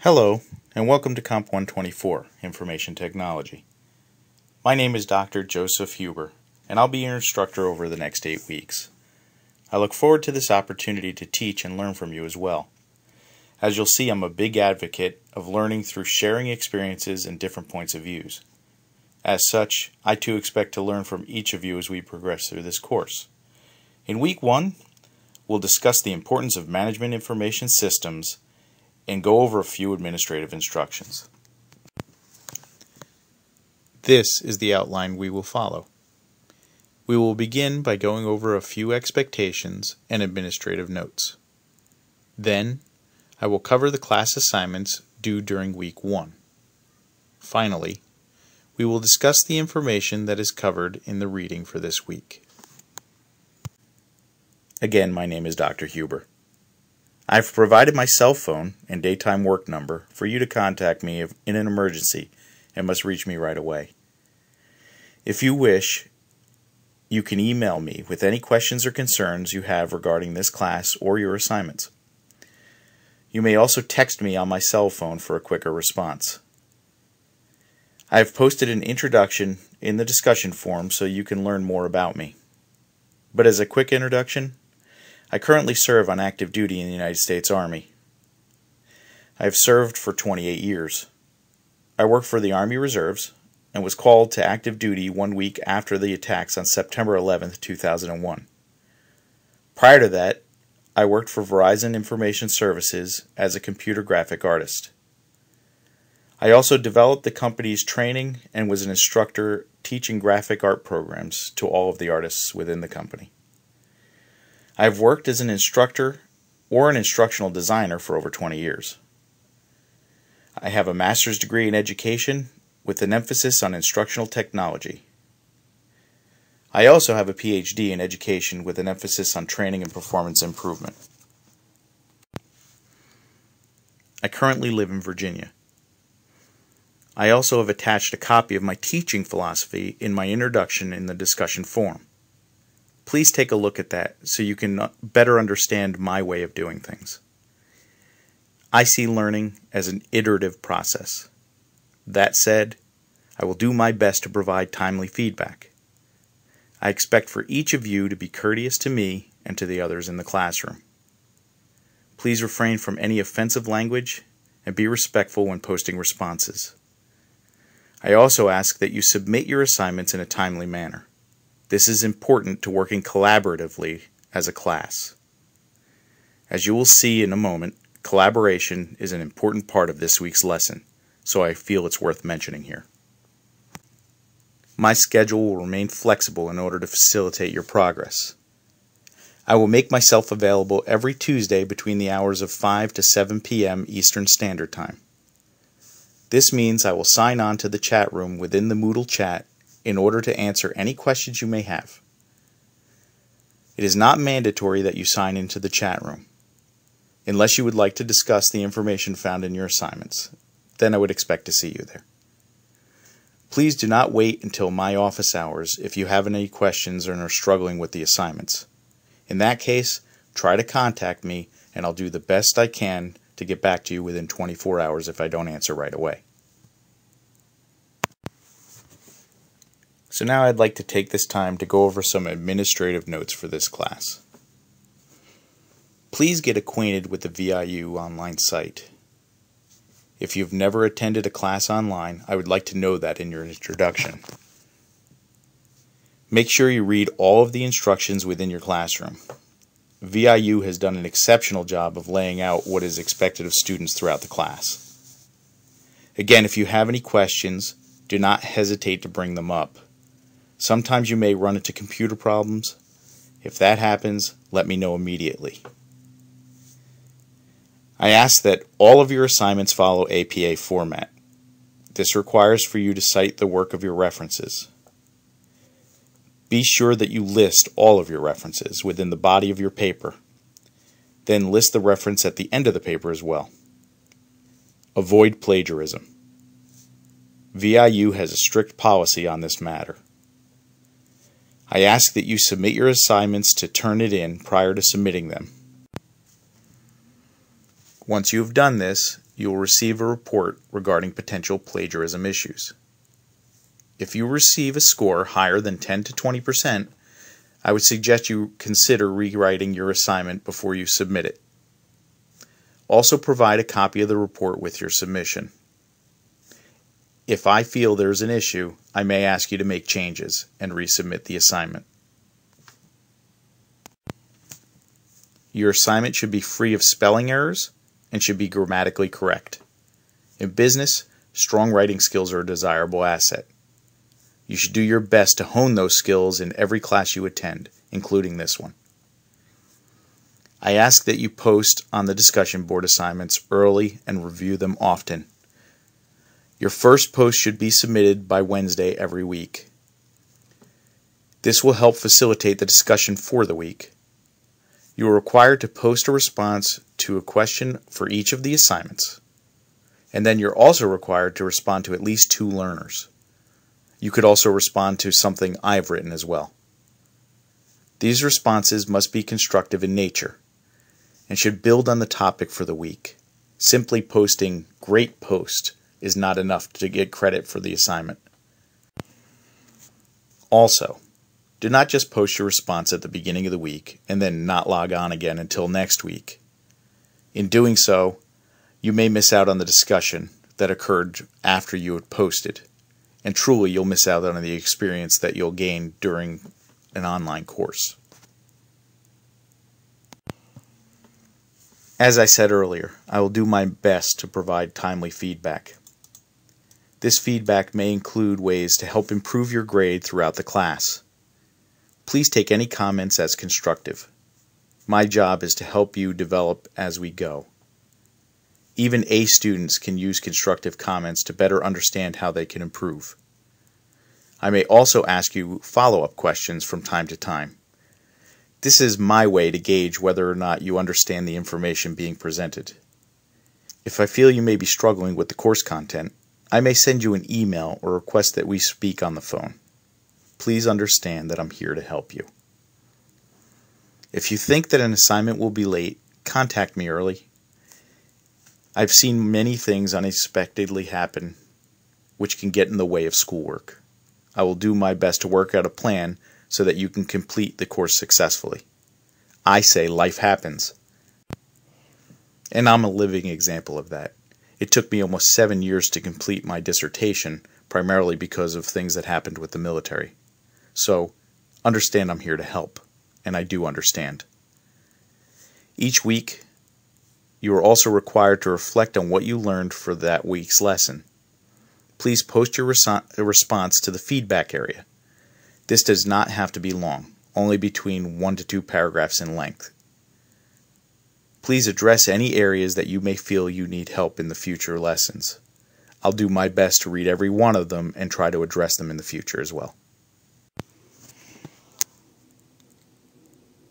Hello, and welcome to Comp 124, Information Technology. My name is Dr. Joseph Huber, and I'll be your instructor over the next 8 weeks. I look forward to this opportunity to teach and learn from you as well. As you'll see, I'm a big advocate of learning through sharing experiences and different points of views. As such, I too expect to learn from each of you as we progress through this course. In Week 1, we'll discuss the importance of management information systems and go over a few administrative instructions. This is the outline we will follow. We will begin by going over a few expectations and administrative notes. Then, I will cover the class assignments due during Week 1. Finally, we will discuss the information that is covered in the reading for this week. Again, my name is Dr. Huber. I've provided my cell phone and daytime work number for you to contact me if in an emergency and must reach me right away. If you wish, you can email me with any questions or concerns you have regarding this class or your assignments. You may also text me on my cell phone for a quicker response. I have posted an introduction in the discussion forum so you can learn more about me. But as a quick introduction, I currently serve on active duty in the United States Army. I have served for 28 years. I work for the Army Reserves and was called to active duty 1 week after the attacks on September 11, 2001. Prior to that, I worked for Verizon Information Services as a computer graphic artist. I also developed the company's training and was an instructor teaching graphic art programs to all of the artists within the company. I have worked as an instructor or an instructional designer for over 20 years. I have a master's degree in education with an emphasis on instructional technology. I also have a PhD in education with an emphasis on training and performance improvement. I currently live in Virginia. I also have attached a copy of my teaching philosophy in my introduction in the discussion forum. Please take a look at that so you can better understand my way of doing things. I see learning as an iterative process. That said, I will do my best to provide timely feedback. I expect for each of you to be courteous to me and to the others in the classroom. Please refrain from any offensive language and be respectful when posting responses. I also ask that you submit your assignments in a timely manner. This is important to working collaboratively as a class. As you will see in a moment, collaboration is an important part of this week's lesson, so I feel it's worth mentioning here. My schedule will remain flexible in order to facilitate your progress. I will make myself available every Tuesday between the hours of 5 to 7 p.m. Eastern Standard Time. This means I will sign on to the chat room within the Moodle chat in order to answer any questions you may have. It is not mandatory that you sign into the chat room, unless you would like to discuss the information found in your assignments. Then I would expect to see you there. Please do not wait until my office hours if you have any questions or are struggling with the assignments. In that case, try to contact me and I'll do the best I can to get back to you within 24 hours if I don't answer right away. So now I'd like to take this time to go over some administrative notes for this class. Please get acquainted with the VIU online site. If you've never attended a class online, I would like to know that in your introduction. Make sure you read all of the instructions within your classroom. VIU has done an exceptional job of laying out what is expected of students throughout the class. Again, if you have any questions, do not hesitate to bring them up. Sometimes you may run into computer problems. If that happens, let me know immediately. I ask that all of your assignments follow APA format. This requires for you to cite the work of your references. Be sure that you list all of your references within the body of your paper. Then list the reference at the end of the paper as well. Avoid plagiarism. VIU has a strict policy on this matter. I ask that you submit your assignments to Turnitin prior to submitting them. Once you have done this, you will receive a report regarding potential plagiarism issues. If you receive a score higher than 10 to 20%, I would suggest you consider rewriting your assignment before you submit it. Also provide a copy of the report with your submission. If I feel there is an issue, I may ask you to make changes and resubmit the assignment. Your assignment should be free of spelling errors and should be grammatically correct. In business, strong writing skills are a desirable asset. You should do your best to hone those skills in every class you attend, including this one. I ask that you post on the discussion board assignments early and review them often. Your first post should be submitted by Wednesday every week. This will help facilitate the discussion for the week. You are required to post a response to a question for each of the assignments. And then you're also required to respond to at least 2 learners. You could also respond to something I've written as well. These responses must be constructive in nature and should build on the topic for the week. Simply posting "great post" is not enough to get credit for the assignment. Also, do not just post your response at the beginning of the week and then not log on again until next week. In doing so, you may miss out on the discussion that occurred after you had posted, and truly you'll miss out on the experience that you'll gain during an online course. As I said earlier, I will do my best to provide timely feedback. This feedback may include ways to help improve your grade throughout the class. Please take any comments as constructive. My job is to help you develop as we go. Even A students can use constructive comments to better understand how they can improve. I may also ask you follow-up questions from time to time. This is my way to gauge whether or not you understand the information being presented. If I feel you may be struggling with the course content, I may send you an email or request that we speak on the phone. Please understand that I'm here to help you. If you think that an assignment will be late, contact me early. I've seen many things unexpectedly happen which can get in the way of schoolwork. I will do my best to work out a plan so that you can complete the course successfully. I say life happens. And I'm a living example of that. It took me almost 7 years to complete my dissertation, primarily because of things that happened with the military. So, understand I'm here to help, and I do understand. Each week, you are also required to reflect on what you learned for that week's lesson. Please post your response to the feedback area. This does not have to be long, only between 1 to 2 paragraphs in length. Please address any areas that you may feel you need help in the future lessons. I'll do my best to read every one of them and try to address them in the future as well.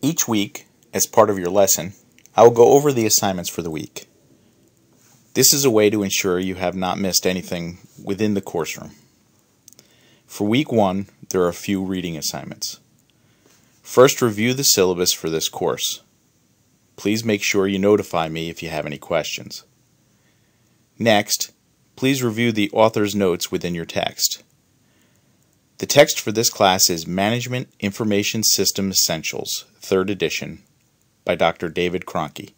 Each week, as part of your lesson, I will go over the assignments for the week. This is a way to ensure you have not missed anything within the course room. For week 1, there are a few reading assignments. First, review the syllabus for this course. Please make sure you notify me if you have any questions. Next, please review the author's notes within your text. The text for this class is Management Information System Essentials, 3rd edition, by Dr. David Cronky.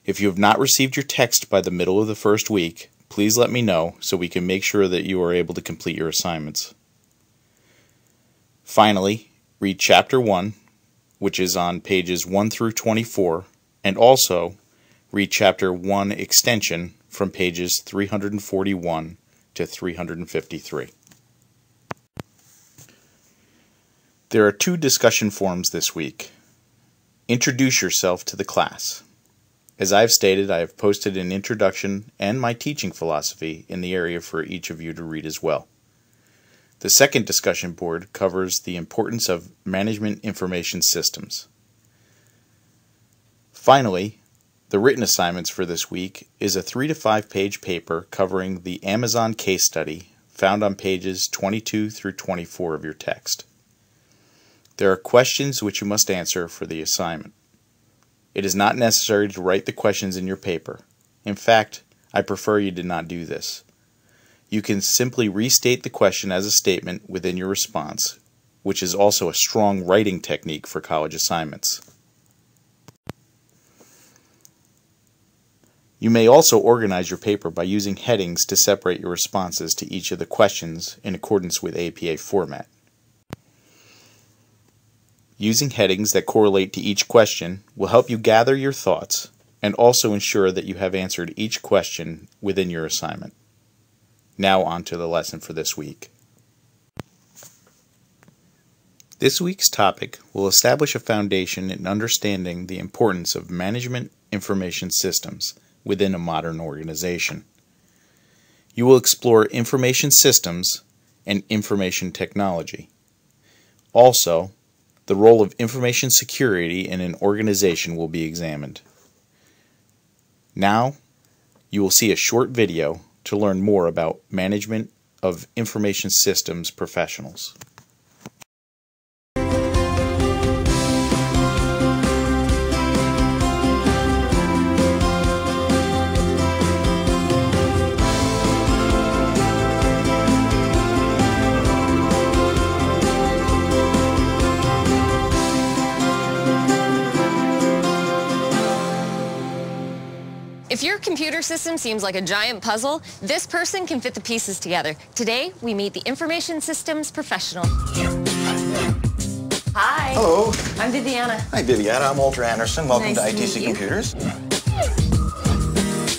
If you have not received your text by the middle of the first week, please let me know so we can make sure that you are able to complete your assignments. Finally, read Chapter 1, which is on pages 1 through 24, and also read Chapter 1 Extension from pages 341 to 353. There are 2 discussion forums this week. Introduce yourself to the class. As I have stated, I have posted an introduction and my teaching philosophy in the area for each of you to read as well. The second discussion board covers the importance of management information systems. Finally, the written assignments for this week is a 3 to 5 page paper covering the Amazon case study found on pages 22 through 24 of your text. There are questions which you must answer for the assignment. It is not necessary to write the questions in your paper. In fact, I prefer you did not do this. You can simply restate the question as a statement within your response, which is also a strong writing technique for college assignments. You may also organize your paper by using headings to separate your responses to each of the questions in accordance with APA format. Using headings that correlate to each question will help you gather your thoughts and also ensure that you have answered each question within your assignment. Now on to the lesson for this week. This week's topic will establish a foundation in understanding the importance of management information systems within a modern organization. You will explore information systems and information technology. Also, the role of information security in an organization will be examined. Now, you will see a short video to learn more about management of information systems professionals. If your computer system seems like a giant puzzle, this person can fit the pieces together. Today, we meet the information systems professional. Hi. Hello. I'm Viviana. Hi, Viviana. I'm Walter Anderson. Welcome Nice to to ITC meet you. Computers.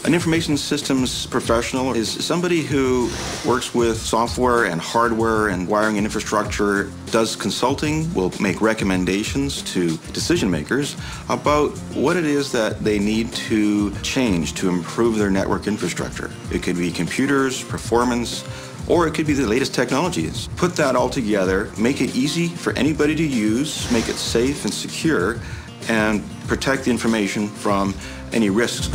An information systems professional is somebody who works with software and hardware and wiring and infrastructure, does consulting, will make recommendations to decision makers about what it is that they need to change to improve their network infrastructure. It could be computers, performance, or it could be the latest technologies. Put that all together, make it easy for anybody to use, make it safe and secure, and protect the information from any risks.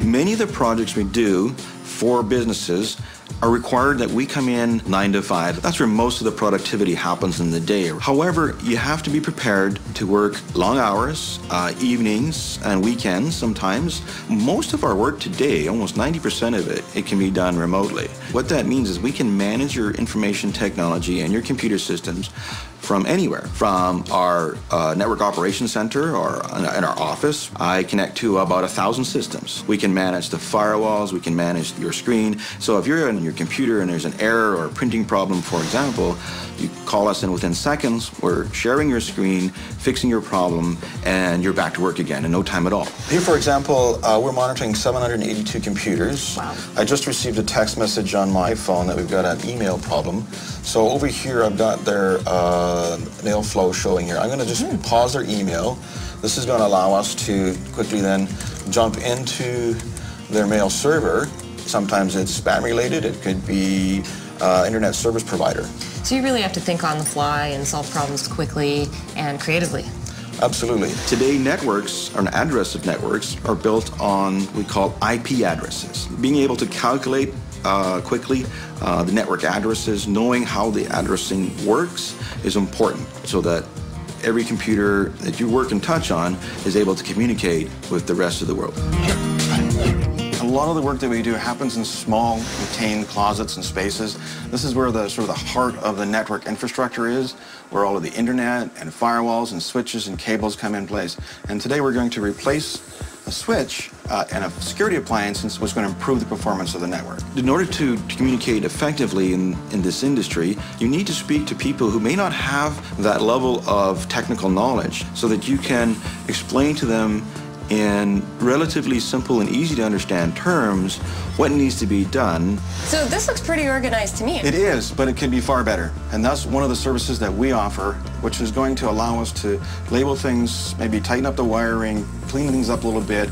Many of the projects we do for businesses are required that we come in 9 to 5. That's where most of the productivity happens in the day. However, you have to be prepared to work long hours, evenings, and weekends sometimes. Most of our work today, almost 90% of it can be done remotely. What that means is we can manage your information technology and your computer systems from anywhere, from our network operations center or in our office. I connect to about 1,000 systems. We can manage the firewalls, we can manage your screen. So if you're on your computer and there's an error or a printing problem, for example, you call us in within seconds, we're sharing your screen, fixing your problem, and you're back to work again in no time at all. Here, for example, we're monitoring 782 computers. Wow. I just received a text message on my phone that we've got an email problem. So over here, I've got their mail flow showing here. I'm going to just pause their email. This is going to allow us to quickly then jump into their mail server. Sometimes it's spam related. It could be internet service provider. So you really have to think on the fly and solve problems quickly and creatively. Absolutely. Today, networks, or an address of networks, are built on what we call IP addresses. Being able to calculate quickly the network addresses, knowing how the addressing works is important so that every computer that you work and touch on is able to communicate with the rest of the world. A lot of the work that we do happens in small, contained closets and spaces. This is where the sort of the heart of the network infrastructure is, where all of the internet and firewalls and switches and cables come in place. And today we're going to replace a switch and a security appliance which is going to improve the performance of the network. In order to communicate effectively in this industry, you need to speak to people who may not have that level of technical knowledge so that you can explain to them in relatively simple and easy to understand terms what needs to be done. So this looks pretty organized to me. It is, but it can be far better. And that's one of the services that we offer, which is going to allow us to label things, maybe tighten up the wiring, clean things up a little bit,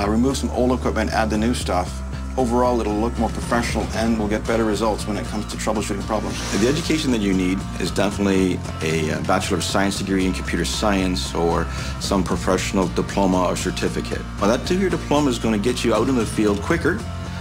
remove some old equipment, add the new stuff. Overall, it'll look more professional and we'll get better results when it comes to troubleshooting problems. The education that you need is definitely a Bachelor of Science degree in computer science or some professional diploma or certificate. Well, that 2-year diploma is going to get you out in the field quicker,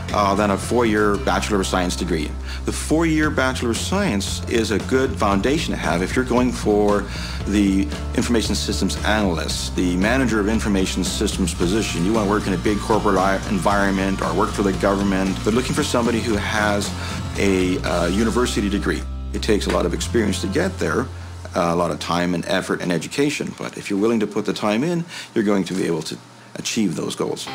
than a 4-year Bachelor of Science degree. The 4-year Bachelor of Science is a good foundation to have if you're going for the information systems analyst, the manager of information systems position. You want to work in a big corporate environment or work for the government, but looking for somebody who has a university degree. It takes a lot of experience to get there, a lot of time and effort and education, but if you're willing to put the time in, you're going to be able to achieve those goals.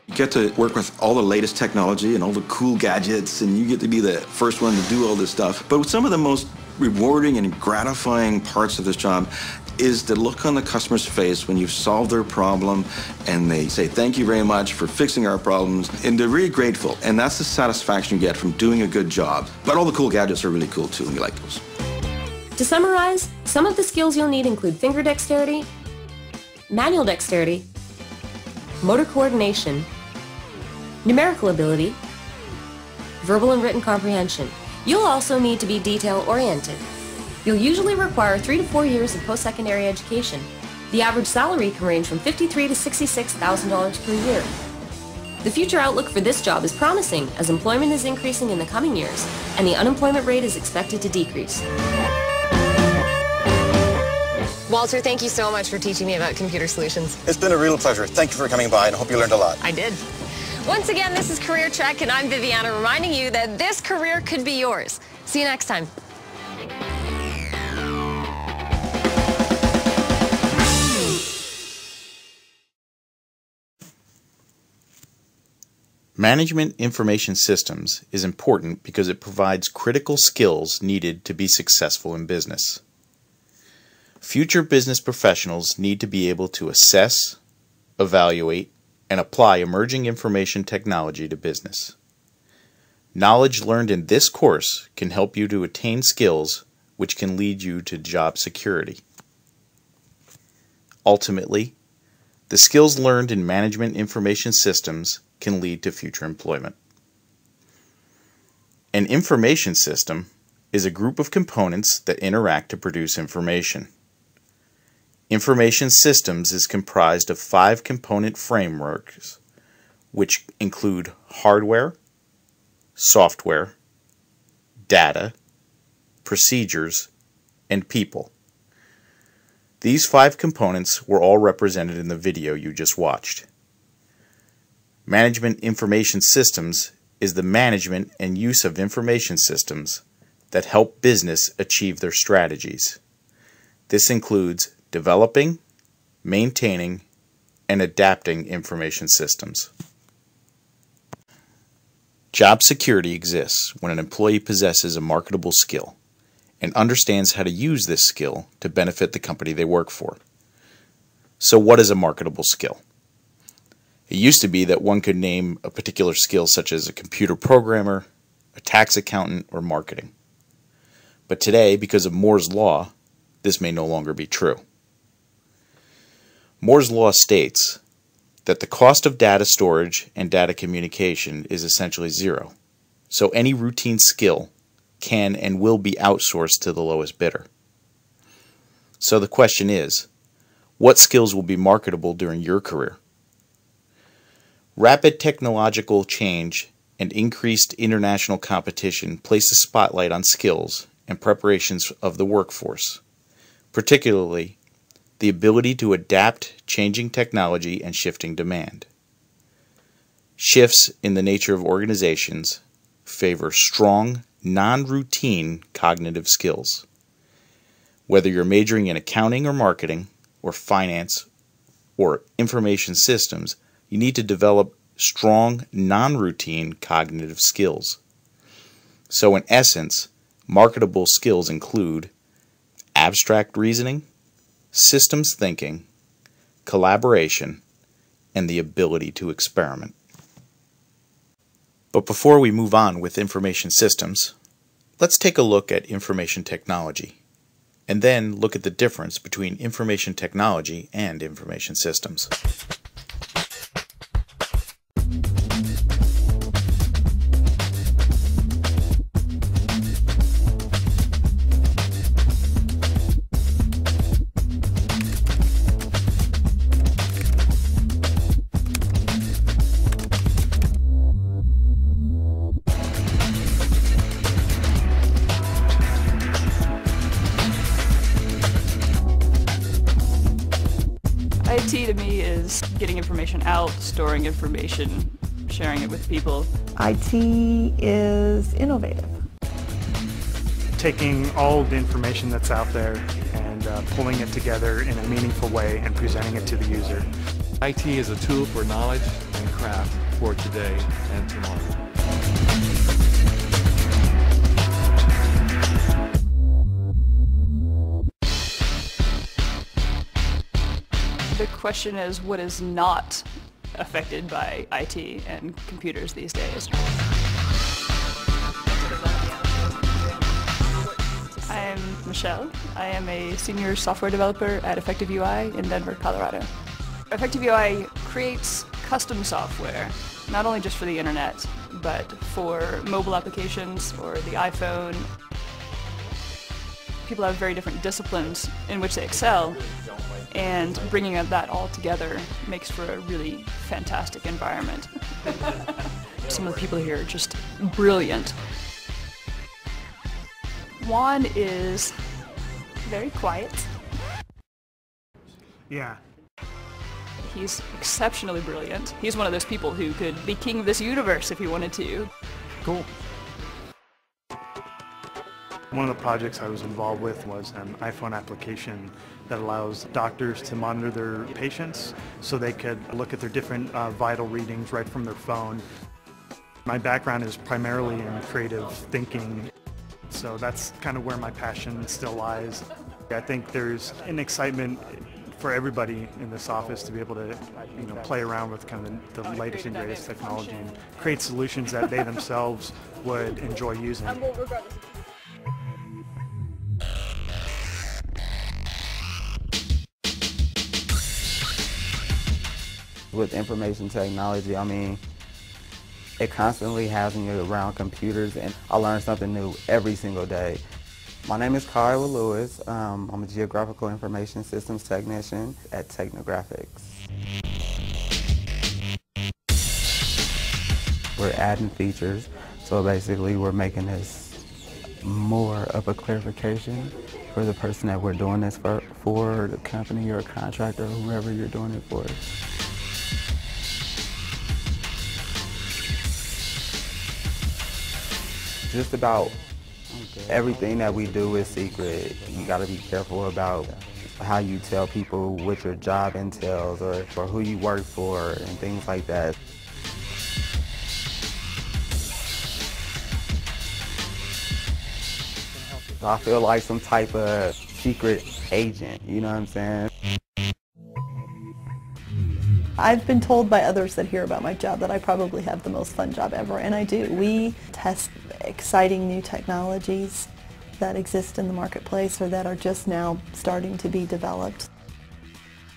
You get to work with all the latest technology and all the cool gadgets, and you get to be the first one to do all this stuff. But some of the most rewarding and gratifying parts of this job is the look on the customer's face when you've solved their problem and they say, thank you very much for fixing our problems, and they're really grateful. And that's the satisfaction you get from doing a good job. But all the cool gadgets are really cool too, and we like those. To summarize, some of the skills you'll need include finger dexterity, manual dexterity, motor coordination, numerical ability, verbal and written comprehension. You'll also need to be detail-oriented. You'll usually require 3 to 4 years of post-secondary education. The average salary can range from $53,000 to $66,000 per year. The future outlook for this job is promising as employment is increasing in the coming years and the unemployment rate is expected to decrease. Walter, thank you so much for teaching me about computer solutions. It's been a real pleasure. Thank you for coming by, and I hope you learned a lot. I did. Once again, this is Career Check, and I'm Viviana reminding you that this career could be yours. See you next time. Management information systems is important because it provides critical skills needed to be successful in business. Future business professionals need to be able to assess, evaluate, and apply emerging information technology to business. Knowledge learned in this course can help you to attain skills which can lead you to job security. Ultimately, the skills learned in management information systems can lead to future employment. An information system is a group of components that interact to produce information. Information systems is comprised of 5 component frameworks, which include hardware, software, data, procedures, and people. These 5 components were all represented in the video you just watched. Management information systems is the management and use of information systems that help business achieve their strategies. This includes developing, maintaining, and adapting information systems. Job security exists when an employee possesses a marketable skill and understands how to use this skill to benefit the company they work for. So what is a marketable skill? It used to be that one could name a particular skill such as a computer programmer, a tax accountant, or marketing. But today, because of Moore's Law, this may no longer be true. Moore's Law states that the cost of data storage and data communication is essentially zero, so any routine skill can and will be outsourced to the lowest bidder. So the question is, what skills will be marketable during your career? Rapid technological change and increased international competition place a spotlight on skills and preparations of the workforce, particularly the ability to adapt changing technology and shifting demand. Shifts in the nature of organizations favor strong, non-routine cognitive skills. Whether you're majoring in accounting or marketing, or finance, or information systems, you need to develop strong, non-routine cognitive skills. So in essence, marketable skills include abstract reasoning, systems thinking, collaboration, and the ability to experiment. But before we move on with information systems, let's take a look at information technology, and then look at the difference between information technology and information systems. information out, storing information, sharing it with people. IT is innovative. Taking all the information that's out there and pulling it together in a meaningful way and presenting it to the user. IT is a tool for knowledge and craft for today and tomorrow. The question is, what is not affected by IT and computers these days? I'm Michelle. I am a senior software developer at Effective UI in Denver, Colorado. Effective UI creates custom software, not only just for the internet, but for mobile applications or the iPhone. People have very different disciplines in which they excel, and bringing that all together makes for a really fantastic environment. Some of the people here are just brilliant. Juan is very quiet. Yeah. He's exceptionally brilliant. He's one of those people who could be king of this universe if he wanted to. Cool. One of the projects I was involved with was an iPhone application that allows doctors to monitor their patients so they could look at their different vital readings right from their phone. My background is primarily in creative thinking, so that's kind of where my passion still lies. I think there's an excitement for everybody in this office to be able to, play around with kind of the latest and greatest technology and create solutions that they themselves would enjoy using. With information technology, it constantly has me around computers, and I learn something new every single day. My name is Kyle Lewis. I'm a Geographical Information Systems Technician at Technographics. We're adding features, so basically we're making this more of a clarification for the person that we're doing this for the company or contractor or whoever you're doing it for. Just about everything that we do is secret. You got to be careful about how you tell people what your job entails or who you work for and things like that. So I feel like some type of secret agent, you know what I'm saying? I've been told by others that hear about my job that I probably have the most fun job ever, and I do. We test exciting new technologies that exist in the marketplace or that are just now starting to be developed.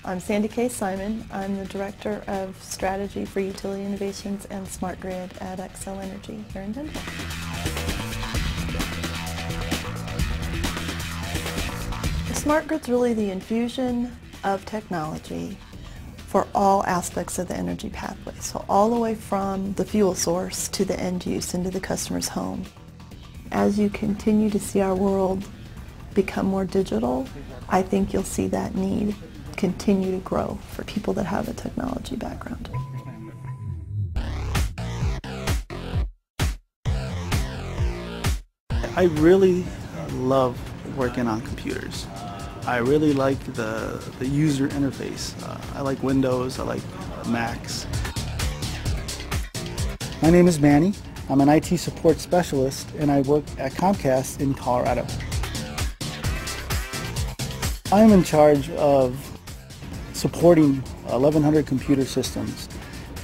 I'm Sandy K. Simon. I'm the Director of Strategy for Utility Innovations and Smart Grid at Xcel Energy here in Denver. Smart Grid's really the infusion of technology for all aspects of the energy pathway. So all the way from the fuel source to the end use into the customer's home. As you continue to see our world become more digital, I think you'll see that need continue to grow for people that have a technology background. I really love working on computers. I really like the user interface. I like Windows, I like Macs. My name is Manny. I'm an IT support specialist and I work at Comcast in Colorado. I'm in charge of supporting 1,100 computer systems.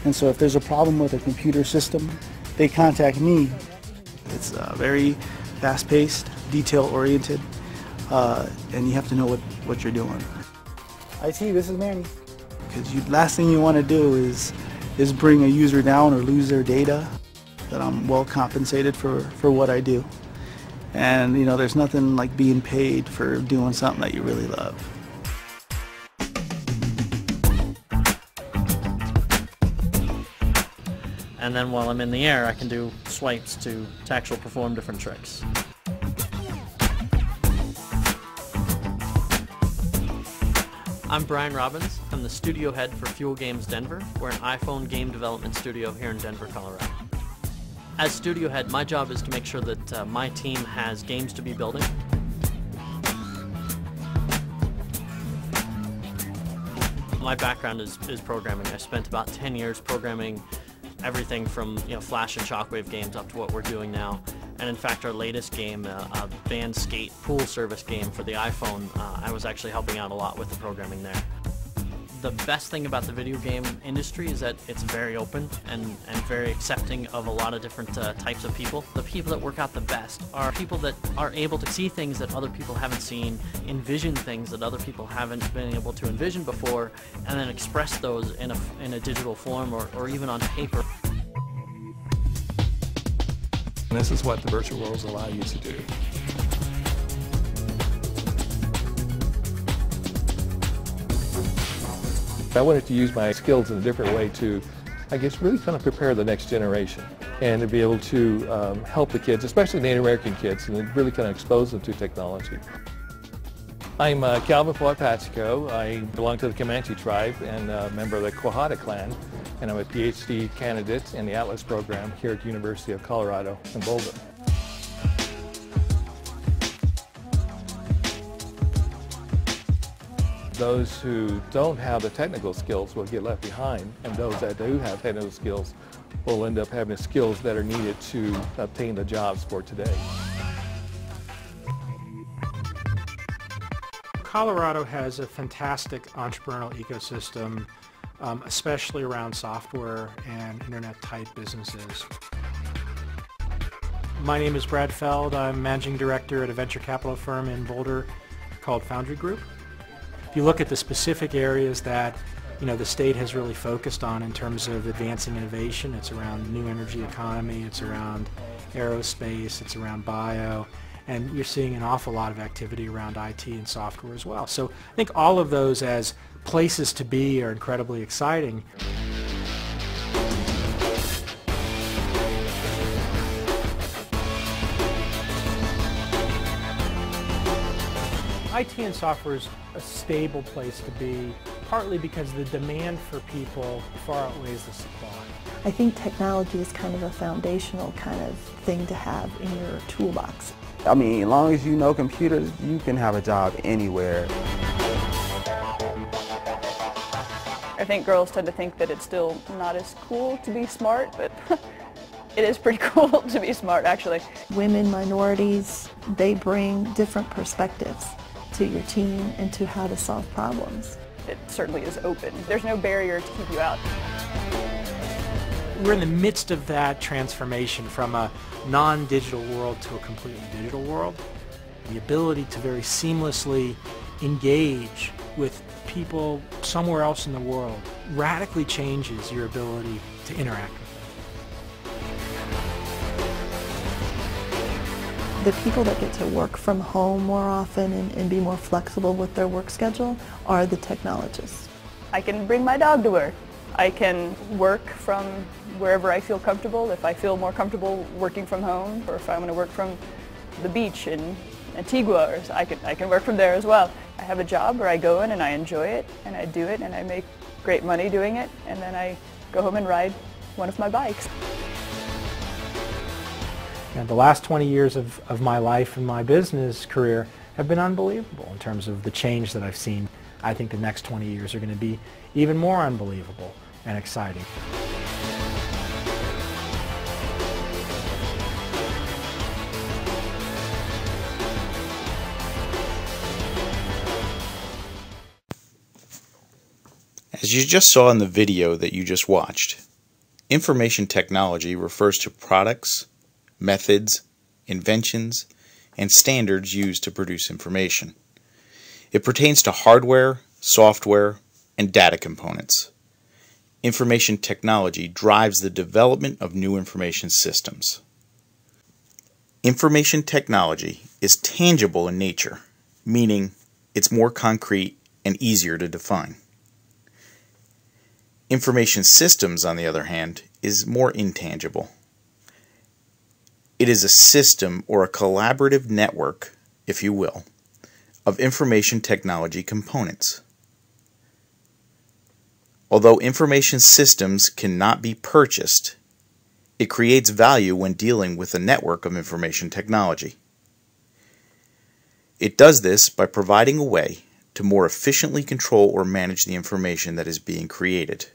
And so if there's a problem with a computer system, they contact me. It's very fast-paced, detail-oriented. And you have to know what you're doing. IT, this is Manny. Because last thing you want to do is bring a user down or lose their data. That I'm well compensated for what I do. And there's nothing like being paid for doing something that you really love. And then while I'm in the air, I can do swipes to actually perform different tricks. I'm Brian Robbins. I'm the studio head for Fuel Games Denver. We're an iPhone game development studio here in Denver, Colorado. As studio head, my job is to make sure that my team has games to be building. My background is programming. I spent about 10 years programming everything from Flash and Shockwave games up to what we're doing now. And in fact, our latest game, a band skate pool service game for the iPhone, I was actually helping out a lot with the programming there. The best thing about the video game industry is that it's very open and very accepting of a lot of different types of people. The people that work out the best are people that are able to see things that other people haven't seen, envision things that other people haven't been able to envision before, and then express those in a digital form or even on paper. And this is what the virtual worlds allow you to do. I wanted to use my skills in a different way to, I guess, really kind of prepare the next generation and to be able to help the kids, especially Native American kids, and really kind of expose them to technology. I'm Calvin Pacheco. I belong to the Comanche tribe and a member of the Quijada clan, and I'm a PhD candidate in the Atlas program here at the University of Colorado in Boulder. Those who don't have the technical skills will get left behind, and those that do have technical skills will end up having the skills that are needed to obtain the jobs for today. Colorado has a fantastic entrepreneurial ecosystem, especially around software and internet-type businesses. My name is Brad Feld. I'm managing director at a venture capital firm in Boulder called Foundry Group. If you look at the specific areas that the state has really focused on in terms of advancing innovation, it's around new energy economy, it's around aerospace, it's around bio, and you're seeing an awful lot of activity around IT and software as well. So I think all of those as places to be are incredibly exciting. IT and software is a stable place to be, partly because the demand for people far outweighs the supply. I think technology is kind of a foundational kind of thing to have in your toolbox. I mean, as long as you know computers, you can have a job anywhere. I think girls tend to think that it's still not as cool to be smart, but it is pretty cool to be smart, actually. Women, minorities, they bring different perspectives to your team and to how to solve problems. It certainly is open. There's no barrier to keep you out. We're in the midst of that transformation from a non-digital world to a completely digital world. The ability to very seamlessly engage with people somewhere else in the world radically changes your ability to interact with them. The people that get to work from home more often and be more flexible with their work schedule are the technologists. I can bring my dog to work. I can work from wherever I feel comfortable. If I feel more comfortable working from home, or if I want to work from the beach in Antigua, I can work from there as well. I have a job where I go in and I enjoy it, and I do it, and I make great money doing it, and then I go home and ride one of my bikes. And the last 20 years of my life and my business career have been unbelievable in terms of the change that I've seen. I think the next 20 years are going to be even more unbelievable and exciting. As you just saw in the video that you just watched, information technology refers to products, methods, inventions, and standards used to produce information. It pertains to hardware, software, and data components. Information technology drives the development of new information systems. Information technology is tangible in nature, meaning it's more concrete and easier to define. Information systems, on the other hand, is more intangible. It is a system or a collaborative network, if you will, of information technology components. Although information systems cannot be purchased, it creates value when dealing with a network of information technology. It does this by providing a way to more efficiently control or manage the information that is being created.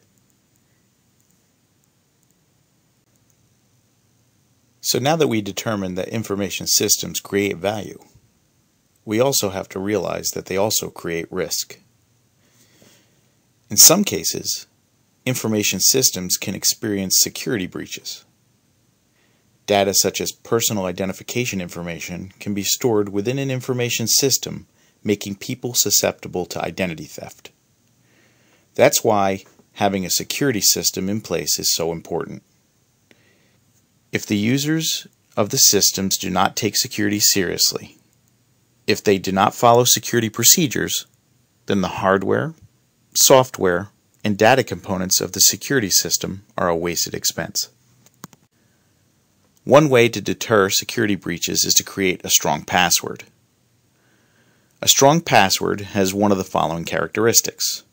So now that we determined that information systems create value, we also have to realize that they also create risk. In some cases, information systems can experience security breaches. Data such as personal identification information can be stored within an information system, making people susceptible to identity theft. That's why having a security system in place is so important. If the users of the systems do not take security seriously, if they do not follow security procedures, then the hardware, software, and data components of the security system are a wasted expense. One way to deter security breaches is to create a strong password. A strong password has one of the following characteristics.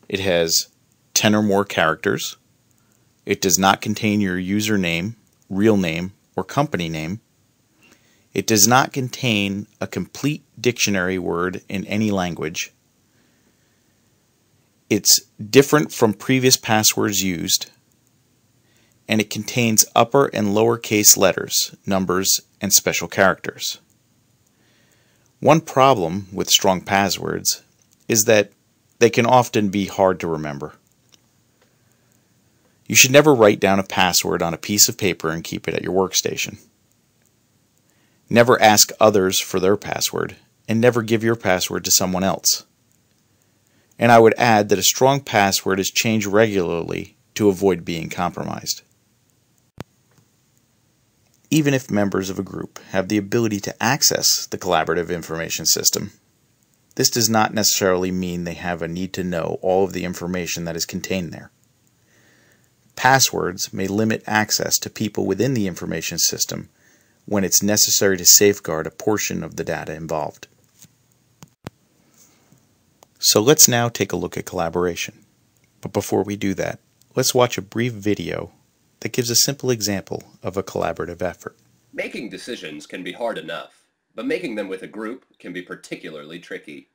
It has 10 or more characters. It does not contain your username, real name, or company name. It does not contain a complete dictionary word in any language. It's different from previous passwords used, and it contains upper and lowercase letters, numbers, and special characters. One problem with strong passwords is that they can often be hard to remember. You should never write down a password on a piece of paper and keep it at your workstation. Never ask others for their password, and never give your password to someone else. And I would add that a strong password is changed regularly to avoid being compromised. Even if members of a group have the ability to access the collaborative information system, this does not necessarily mean they have a need to know all of the information that is contained there. Passwords may limit access to people within the information system when it's necessary to safeguard a portion of the data involved. So let's now take a look at collaboration. But before we do that, let's watch a brief video that gives a simple example of a collaborative effort. Making decisions can be hard enough, but making them with a group can be particularly tricky.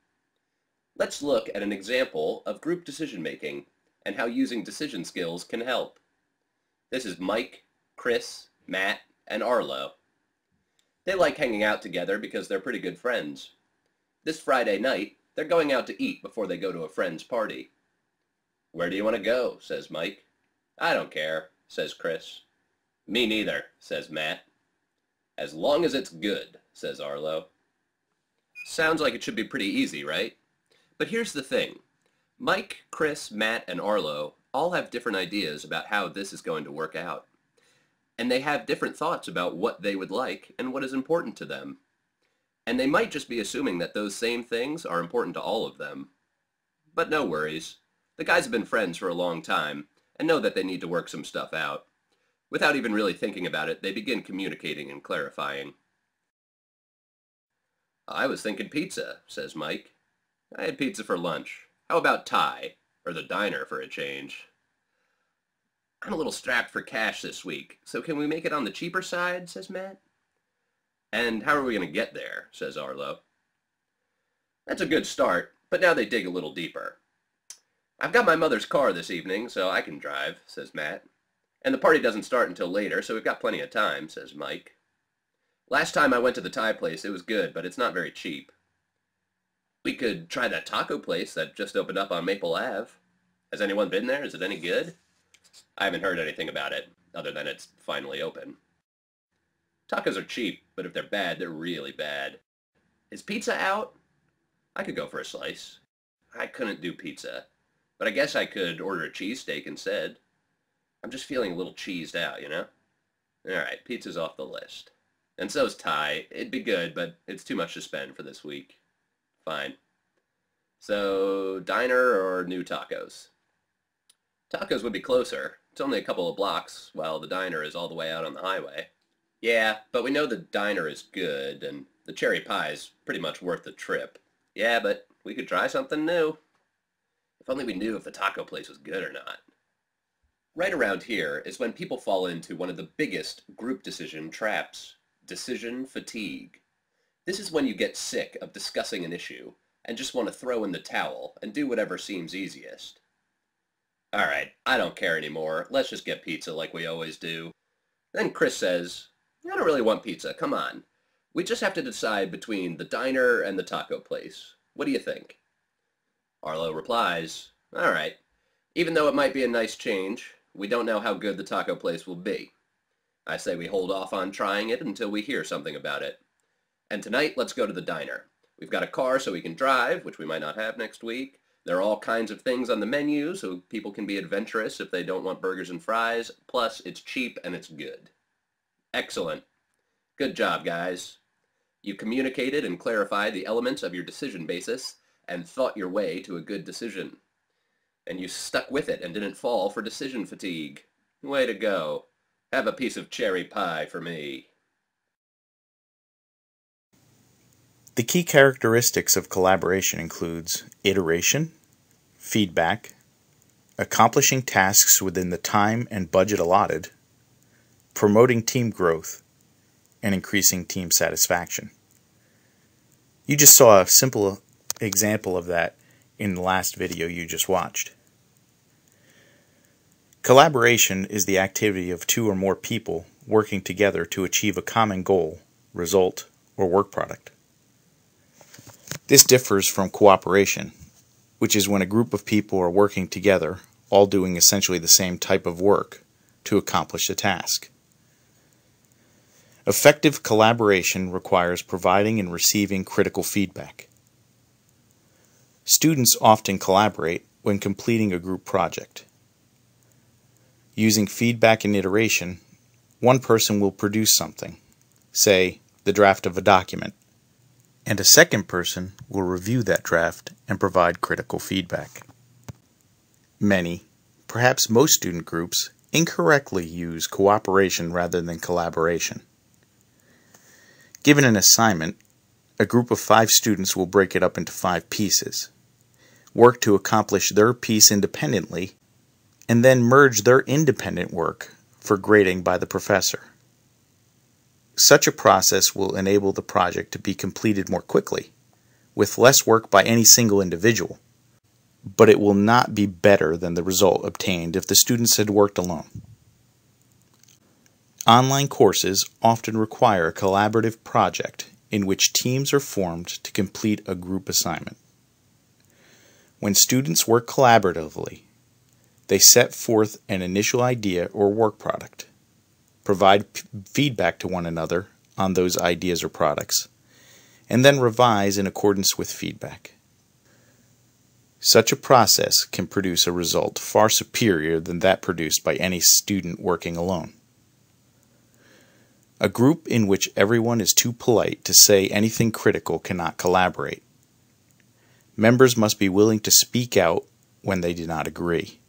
Let's look at an example of group decision making and how using decision skills can help. This is Mike, Chris, Matt, and Arlo. They like hanging out together because they're pretty good friends. This Friday night, they're going out to eat before they go to a friend's party. "Where do you want to go?" says Mike. "I don't care," says Chris. "Me neither," says Matt. "As long as it's good," says Arlo. Sounds like it should be pretty easy, right? But here's the thing. Mike, Chris, Matt, and Arlo all have different ideas about how this is going to work out. And they have different thoughts about what they would like and what is important to them. And they might just be assuming that those same things are important to all of them. But no worries. The guys have been friends for a long time and know that they need to work some stuff out. Without even really thinking about it, they begin communicating and clarifying. "I was thinking pizza," says Mike. "I had pizza for lunch. How about Thai, or the diner for a change?" "I'm a little strapped for cash this week, so can we make it on the cheaper side?" says Matt. "And how are we going to get there?" says Arlo. That's a good start, but now they dig a little deeper. "I've got my mother's car this evening, so I can drive," says Matt. "And the party doesn't start until later, so we've got plenty of time," says Mike. "Last time I went to the Thai place, it was good, but it's not very cheap." "We could try that taco place that just opened up on Maple Ave. Has anyone been there? Is it any good?" "I haven't heard anything about it, other than it's finally open." "Tacos are cheap, but if they're bad, they're really bad. Is pizza out?" "I could go for a slice." "I couldn't do pizza, but I guess I could order a cheesesteak instead. I'm just feeling a little cheesed out, you know?" "Alright, pizza's off the list. And so's Thai. It'd be good, but it's too much to spend for this week." "Fine. So, diner or new tacos?" "Tacos would be closer. It's only a couple of blocks, while the diner is all the way out on the highway." "Yeah, but we know the diner is good, and the cherry pie's pretty much worth the trip." "Yeah, but we could try something new." If If only we knew if the taco place was good or not. Right around here is when people fall into one of the biggest group decision traps, decision fatigue. This is when you get sick of discussing an issue and just want to throw in the towel and do whatever seems easiest. Alright, I don't care anymore. Let's just get pizza like we always do. Then Chris says, I don't really want pizza, come on. We just have to decide between the diner and the taco place. What do you think? Arlo replies, alright. Even though it might be a nice change, we don't know how good the taco place will be. I say we hold off on trying it until we hear something about it. And tonight, let's go to the diner. We've got a car so we can drive, which we might not have next week. There are all kinds of things on the menu so people can be adventurous if they don't want burgers and fries. Plus, it's cheap and it's good. Excellent. Good job, guys. You communicated and clarified the elements of your decision basis and thought your way to a good decision. And you stuck with it and didn't fall for decision fatigue. Way to go. Have a piece of cherry pie for me. The key characteristics of collaboration includes iteration, feedback, accomplishing tasks within the time and budget allotted, promoting team growth, and increasing team satisfaction. You just saw a simple example of that in the last video you just watched. Collaboration is the activity of two or more people working together to achieve a common goal, result, or work product. This differs from cooperation, which is when a group of people are working together, all doing essentially the same type of work, to accomplish a task. Effective collaboration requires providing and receiving critical feedback. Students often collaborate when completing a group project. Using feedback and iteration, one person will produce something, say, the draft of a document, and a second person will review that draft and provide critical feedback. Many, perhaps most student groups, incorrectly use cooperation rather than collaboration. Given an assignment, a group of 5 students will break it up into 5 pieces, work to accomplish their piece independently, and then merge their independent work for grading by the professor. Such a process will enable the project to be completed more quickly, with less work by any single individual, but it will not be better than the result obtained if the students had worked alone. Online courses often require a collaborative project in which teams are formed to complete a group assignment. When students work collaboratively, they set forth an initial idea or work product, provide feedback to one another on those ideas or products, and then revise in accordance with feedback. Such a process can produce a result far superior than that produced by any student working alone. A group in which everyone is too polite to say anything critical cannot collaborate. Members must be willing to speak out when they do not agree.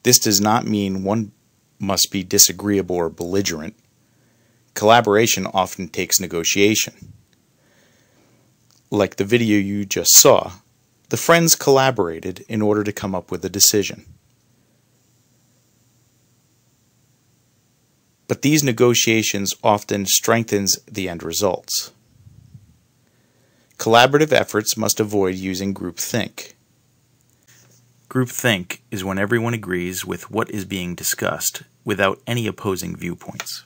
This does not mean one must be disagreeable or belligerent. Collaboration often takes negotiation. Like the video you just saw, the friends collaborated in order to come up with a decision. But these negotiations often strengthens the end results. Collaborative efforts must avoid using groupthink. Groupthink is when everyone agrees with what is being discussed without any opposing viewpoints.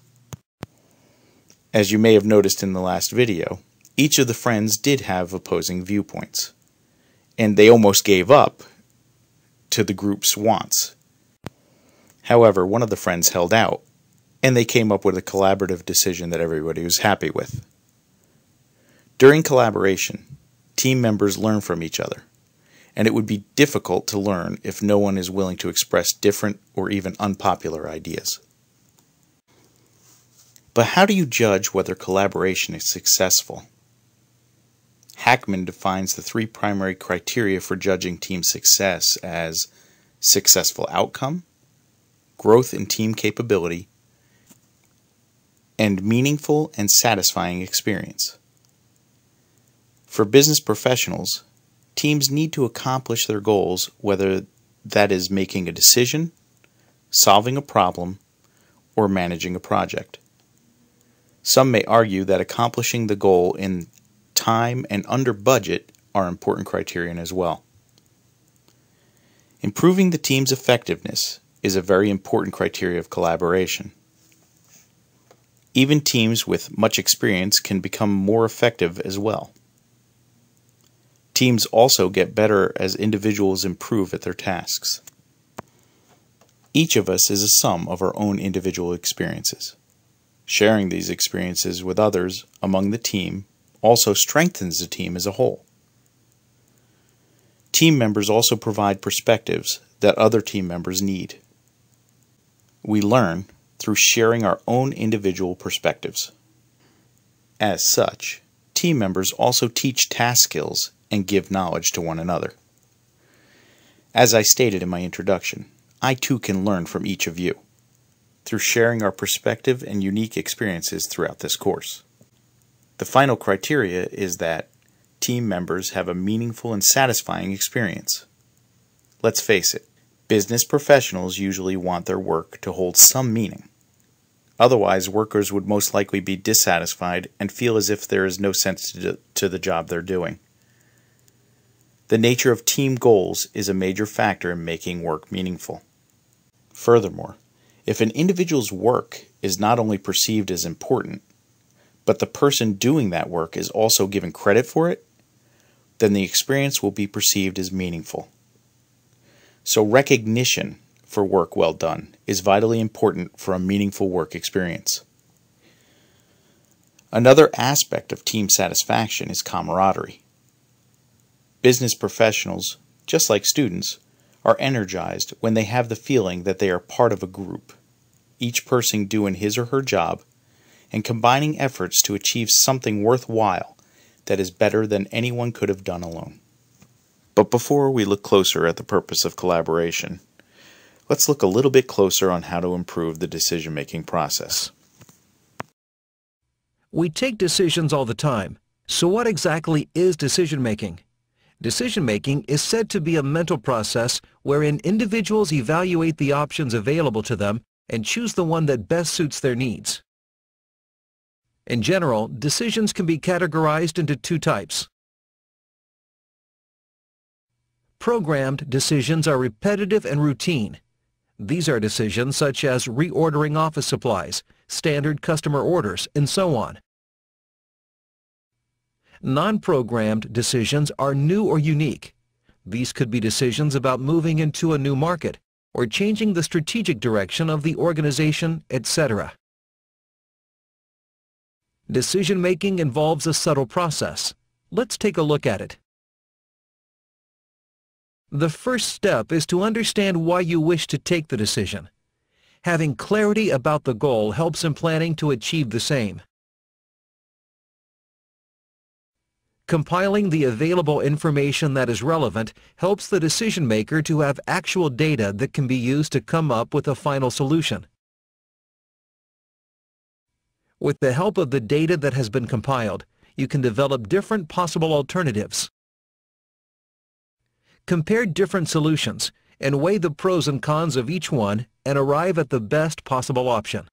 As you may have noticed in the last video, each of the friends did have opposing viewpoints, and they almost gave up to the group's wants. However, one of the friends held out, and they came up with a collaborative decision that everybody was happy with. During collaboration, team members learn from each other, and it would be difficult to learn if no one is willing to express different or even unpopular ideas. But how do you judge whether collaboration is successful? Hackman defines the 3 primary criteria for judging team success as successful outcome, growth in team capability, and meaningful and satisfying experience. For business professionals, Teams need to accomplish their goals, whether that is making a decision, solving a problem, or managing a project. Some may argue that accomplishing the goal in time and under budget are important criterion as well. Improving the team's effectiveness is a very important criteria of collaboration. Even teams with much experience can become more effective as well. Teams also get better as individuals improve at their tasks. Each of us is a sum of our own individual experiences. Sharing these experiences with others among the team also strengthens the team as a whole. Team members also provide perspectives that other team members need. We learn through sharing our own individual perspectives. As such, team members also teach task skills and give knowledge to one another. As I stated in my introduction, I too can learn from each of you through sharing our perspective and unique experiences throughout this course. The final criteria is that team members have a meaningful and satisfying experience. Let's face it, business professionals usually want their work to hold some meaning. Otherwise, workers would most likely be dissatisfied and feel as if there is no sense to the job they're doing. The nature of team goals is a major factor in making work meaningful. Furthermore, if an individual's work is not only perceived as important, but the person doing that work is also given credit for it, then the experience will be perceived as meaningful. So recognition for work well done is vitally important for a meaningful work experience. Another aspect of team satisfaction is camaraderie. Business professionals, just like students, are energized when they have the feeling that they are part of a group, each person doing his or her job and combining efforts to achieve something worthwhile that is better than anyone could have done alone. But before we look closer at the purpose of collaboration, let's look a little bit closer on how to improve the decision-making process. We take decisions all the time. So what exactly is decision-making? Decision-making is said to be a mental process wherein individuals evaluate the options available to them and choose the one that best suits their needs. In general, decisions can be categorized into two types. Programmed decisions are repetitive and routine. These are decisions such as reordering office supplies, standard customer orders, and so on. Non-programmed decisions are new or unique. These could be decisions about moving into a new market or changing the strategic direction of the organization, etc. Decision-making involves a subtle process. Let's take a look at it. The first step is to understand why you wish to take the decision. Having clarity about the goal helps in planning to achieve the same. Compiling the available information that is relevant helps the decision maker to have actual data that can be used to come up with a final solution. With the help of the data that has been compiled, you can develop different possible alternatives. Compare different solutions and weigh the pros and cons of each one and arrive at the best possible option.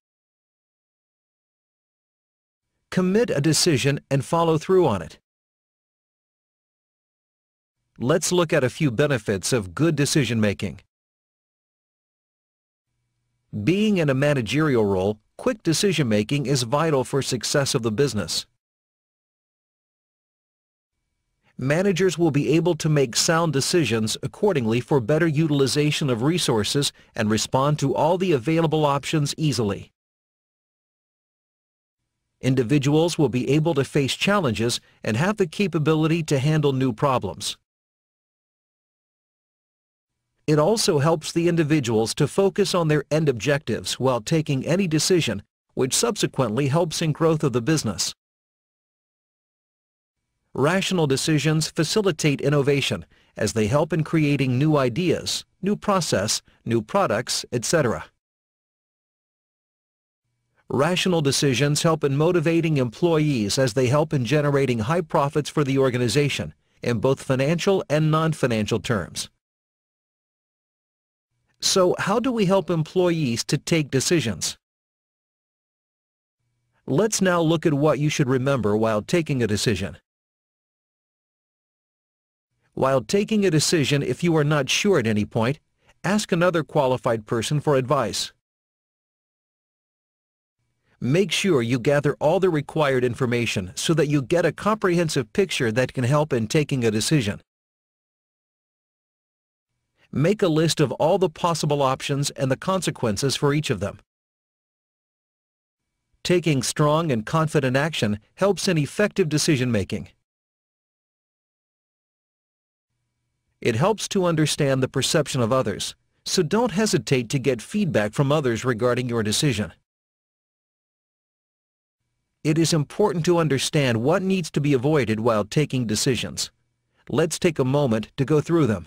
Commit a decision and follow through on it. Let's look at a few benefits of good decision-making. Being in a managerial role, quick decision-making is vital for success of the business. Managers will be able to make sound decisions accordingly for better utilization of resources and respond to all the available options easily. Individuals will be able to face challenges and have the capability to handle new problems. It also helps the individuals to focus on their end objectives while taking any decision, which subsequently helps in growth of the business. Rational decisions facilitate innovation as they help in creating new ideas, new process, new products, etc. Rational decisions help in motivating employees as they help in generating high profits for the organization, in both financial and non-financial terms. So how do we help employees to take decisions? Let's now look at what you should remember while taking a decision. While taking a decision, if you are not sure at any point, ask another qualified person for advice. Make sure you gather all the required information so that you get a comprehensive picture that can help in taking a decision. Make a list of all the possible options and the consequences for each of them. Taking strong and confident action helps in effective decision-making. It helps to understand the perception of others, so don't hesitate to get feedback from others regarding your decision. It is important to understand what needs to be avoided while taking decisions. Let's take a moment to go through them.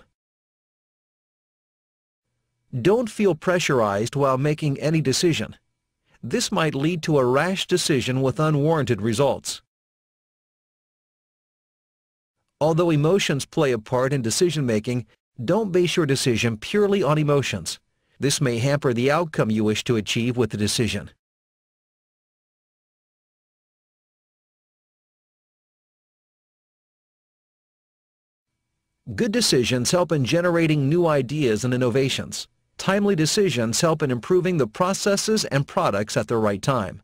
Don't feel pressurized while making any decision. This might lead to a rash decision with unwarranted results. Although emotions play a part in decision-making, don't base your decision purely on emotions. This may hamper the outcome you wish to achieve with the decision. Good decisions help in generating new ideas and innovations. Timely decisions help in improving the processes and products at the right time.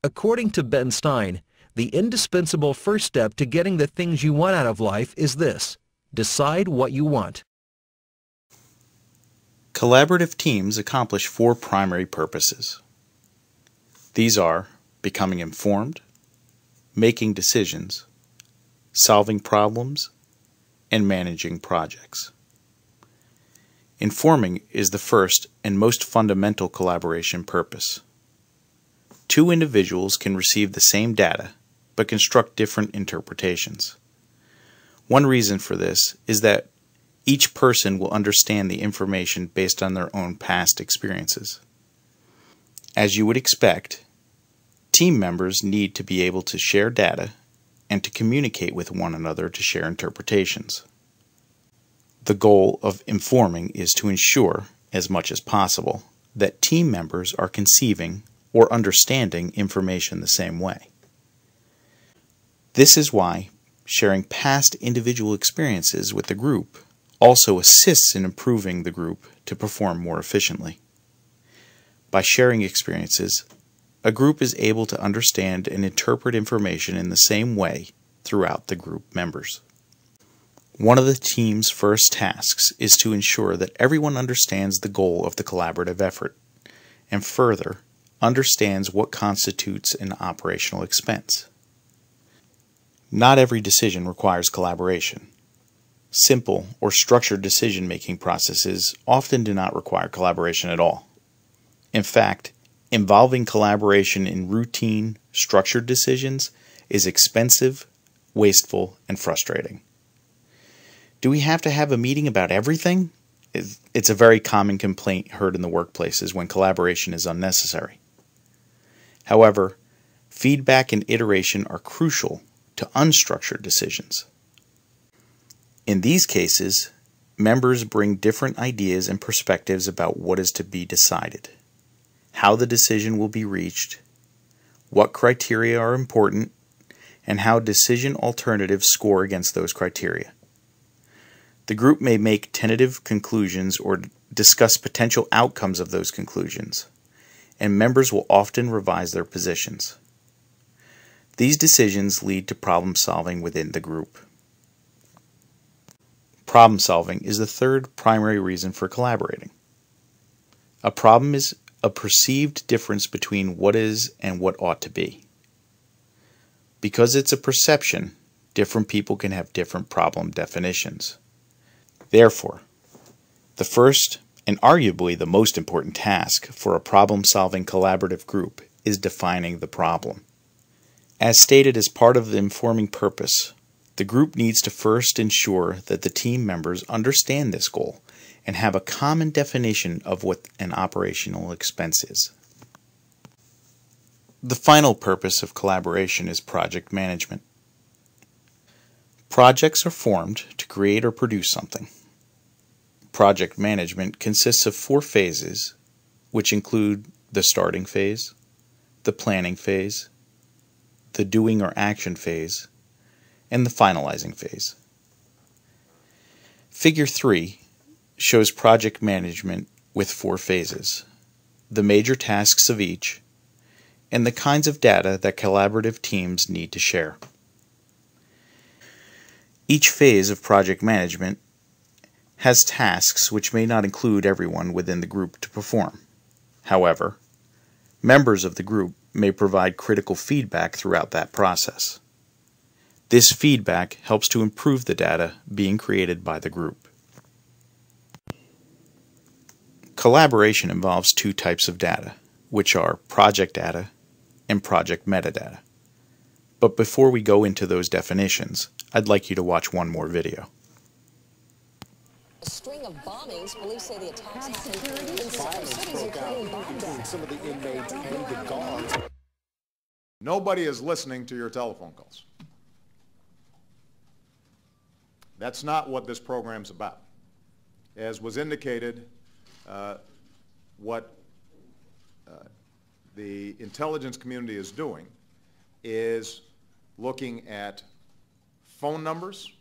According to Ben Stein, the indispensable first step to getting the things you want out of life is this: decide what you want. Collaborative teams accomplish 4 primary purposes. These are becoming informed, making decisions, solving problems, and managing projects. Informing is the first and most fundamental collaboration purpose. 2 individuals can receive the same data, but construct different interpretations. One reason for this is that each person will understand the information based on their own past experiences. As you would expect, team members need to be able to share data and to communicate with one another to share interpretations. The goal of informing is to ensure, as much as possible, that team members are conceiving or understanding information the same way. This is why sharing past individual experiences with the group also assists in improving the group to perform more efficiently. By sharing experiences, a group is able to understand and interpret information in the same way throughout the group members. One of the team's first tasks is to ensure that everyone understands the goal of the collaborative effort, and further, understands what constitutes an operational expense. Not every decision requires collaboration. Simple or structured decision-making processes often do not require collaboration at all. In fact, involving collaboration in routine, structured decisions is expensive, wasteful, and frustrating. Do we have to have a meeting about everything? It's a very common complaint heard in the workplaces when collaboration is unnecessary. However, feedback and iteration are crucial to unstructured decisions. In these cases, members bring different ideas and perspectives about what is to be decided, how the decision will be reached, what criteria are important, and how decision alternatives score against those criteria. The group may make tentative conclusions or discuss potential outcomes of those conclusions, and members will often revise their positions. These decisions lead to problem solving within the group. Problem solving is the third primary reason for collaborating. A problem is a perceived difference between what is and what ought to be. Because it's a perception, different people can have different problem definitions. Therefore, the first and arguably the most important task for a problem-solving collaborative group is defining the problem. As stated as part of the informing purpose, the group needs to first ensure that the team members understand this goal and have a common definition of what an operational expense is. The final purpose of collaboration is project management. Projects are formed to create or produce something. Project management consists of 4 phases, which include the starting phase, the planning phase, the doing or action phase, and the finalizing phase. Figure 3 shows project management with 4 phases, the major tasks of each, and the kinds of data that collaborative teams need to share. Each phase of project management has tasks which may not include everyone within the group to perform. However, members of the group may provide critical feedback throughout that process. This feedback helps to improve the data being created by the group. Collaboration involves 2 types of data, which are project data and project metadata. But before we go into those definitions, I'd like you to watch one more video. A string of bombings. Police say the attacks happened in several cities, including Baghdad. Some of the inmates and the guards. Nobody is listening to your telephone calls. That's not what this program's about. As was indicated, what the intelligence community is doing is looking at phone numbers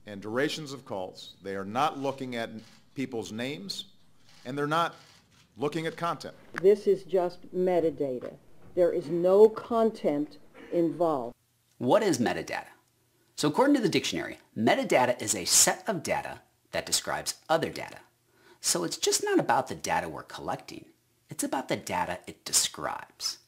and durations of calls. They are not looking at people's names, and they're not looking at content. This is just metadata. There is no content involved. What is metadata? So according to the dictionary, metadata is a set of data that describes other data. So it's just not about the data we're collecting. It's about the data it describes.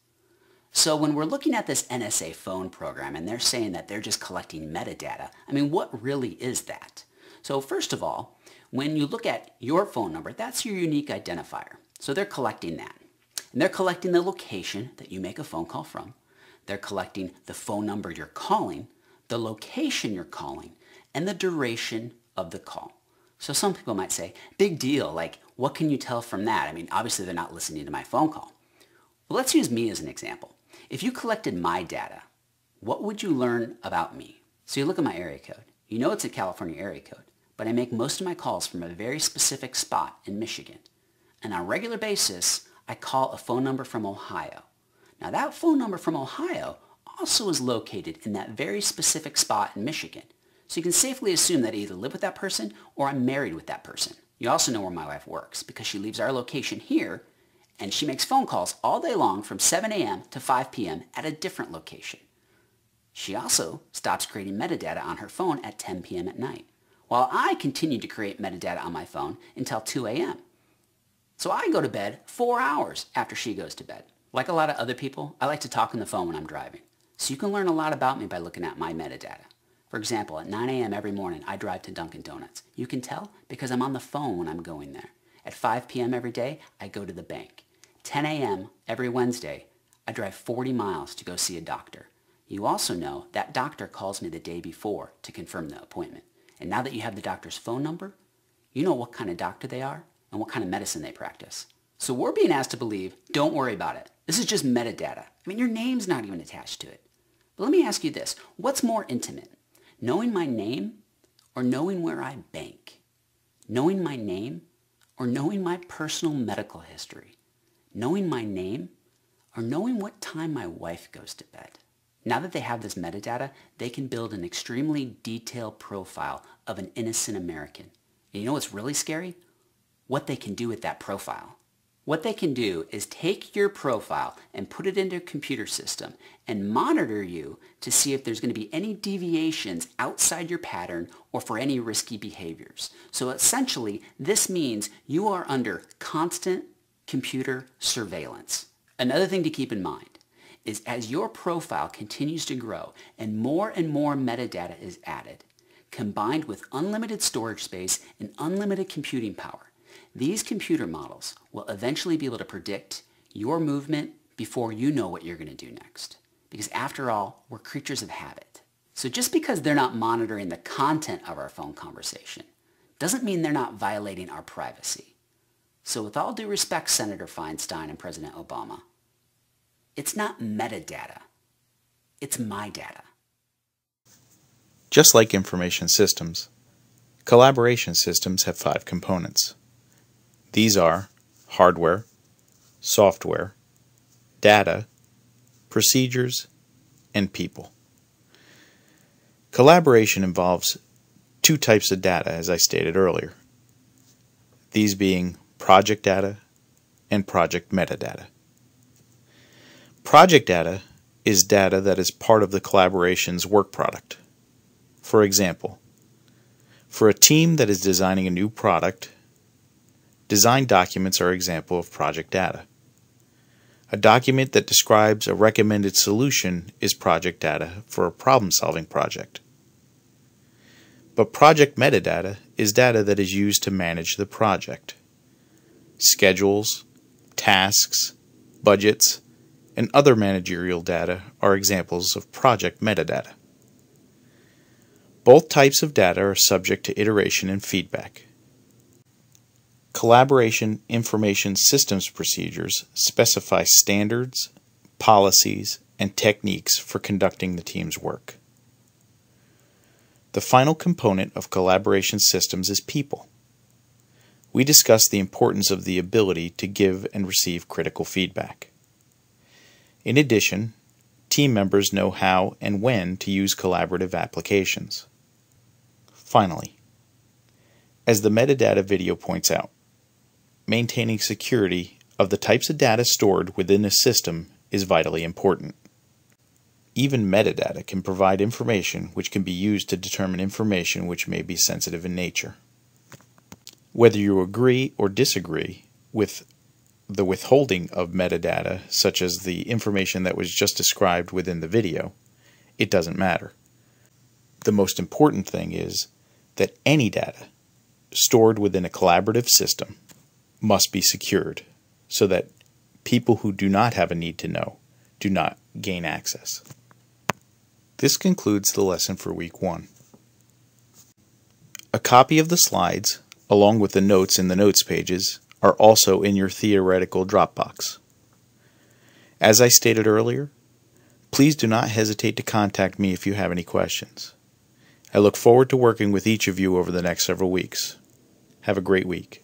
So when we're looking at this NSA phone program and they're saying that they're just collecting metadata, I mean, what really is that? So first of all, when you look at your phone number, that's your unique identifier. So they're collecting that. And they're collecting the location that you make a phone call from. They're collecting the phone number you're calling, the location you're calling, and the duration of the call. So some people might say, big deal, like what can you tell from that? I mean, obviously they're not listening to my phone call. Well, let's use me as an example. If you collected my data, what would you learn about me? So you look at my area code. You know it's a California area code, but I make most of my calls from a very specific spot in Michigan. And on a regular basis, I call a phone number from Ohio. Now that phone number from Ohio also is located in that very specific spot in Michigan. So you can safely assume that I either live with that person or I'm married with that person. You also know where my wife works because she leaves our location here and she makes phone calls all day long from 7 a.m. to 5 p.m. at a different location. She also stops creating metadata on her phone at 10 p.m. at night, while I continue to create metadata on my phone until 2 a.m. So I go to bed 4 hours after she goes to bed. Like a lot of other people, I like to talk on the phone when I'm driving. So you can learn a lot about me by looking at my metadata. For example, at 9 a.m. every morning, I drive to Dunkin' Donuts. You can tell because I'm on the phone when I'm going there. At 5 p.m. every day, I go to the bank. 10 a.m. every Wednesday, I drive 40 miles to go see a doctor. You also know that doctor calls me the day before to confirm the appointment. And now that you have the doctor's phone number, you know what kind of doctor they are and what kind of medicine they practice. So we're being asked to believe, don't worry about it. This is just metadata. I mean, your name's not even attached to it. But let me ask you this. What's more intimate? Knowing my name or knowing where I bank? Knowing my name or knowing my personal medical history? Knowing my name or knowing what time my wife goes to bed? Now that they have this metadata, they can build an extremely detailed profile of an innocent American. And you know what's really scary? What they can do with that profile. What they can do is take your profile and put it into a computer system and monitor you to see if there's going to be any deviations outside your pattern or for any risky behaviors. So essentially, this means you are under constant computer surveillance. Another thing to keep in mind is as your profile continues to grow and more metadata is added, combined with unlimited storage space and unlimited computing power, these computer models will eventually be able to predict your movement before you know what you're going to do next. Because after all, we're creatures of habit. So just because they're not monitoring the content of our phone conversation doesn't mean they're not violating our privacy. So with all due respect, Senator Feinstein and President Obama, it's not metadata. It's my data. Just like information systems, collaboration systems have 5 components. These are hardware, software, data, procedures, and people. Collaboration involves 2 types of data, as I stated earlier, these being project data and project metadata. Project data is data that is part of the collaboration's work product. For example, for a team that is designing a new product, design documents are an example of project data. A document that describes a recommended solution is project data for a problem-solving project. But project metadata is data that is used to manage the project. Schedules, tasks, budgets, and other managerial data are examples of project metadata. Both types of data are subject to iteration and feedback. Collaboration information systems procedures specify standards, policies, and techniques for conducting the team's work. The final component of collaboration systems is people. We discussed the importance of the ability to give and receive critical feedback. In addition, team members know how and when to use collaborative applications. Finally, as the metadata video points out, maintaining security of the types of data stored within a system is vitally important. Even metadata can provide information which can be used to determine information which may be sensitive in nature. Whether you agree or disagree with the withholding of metadata, such as the information that was just described within the video, it doesn't matter. The most important thing is that any data stored within a collaborative system must be secured so that people who do not have a need to know do not gain access. This concludes the lesson for week 1. A copy of the slides, along with the notes in the notes pages, are also in your theoretical Dropbox. As I stated earlier, please do not hesitate to contact me if you have any questions. I look forward to working with each of you over the next several weeks. Have a great week.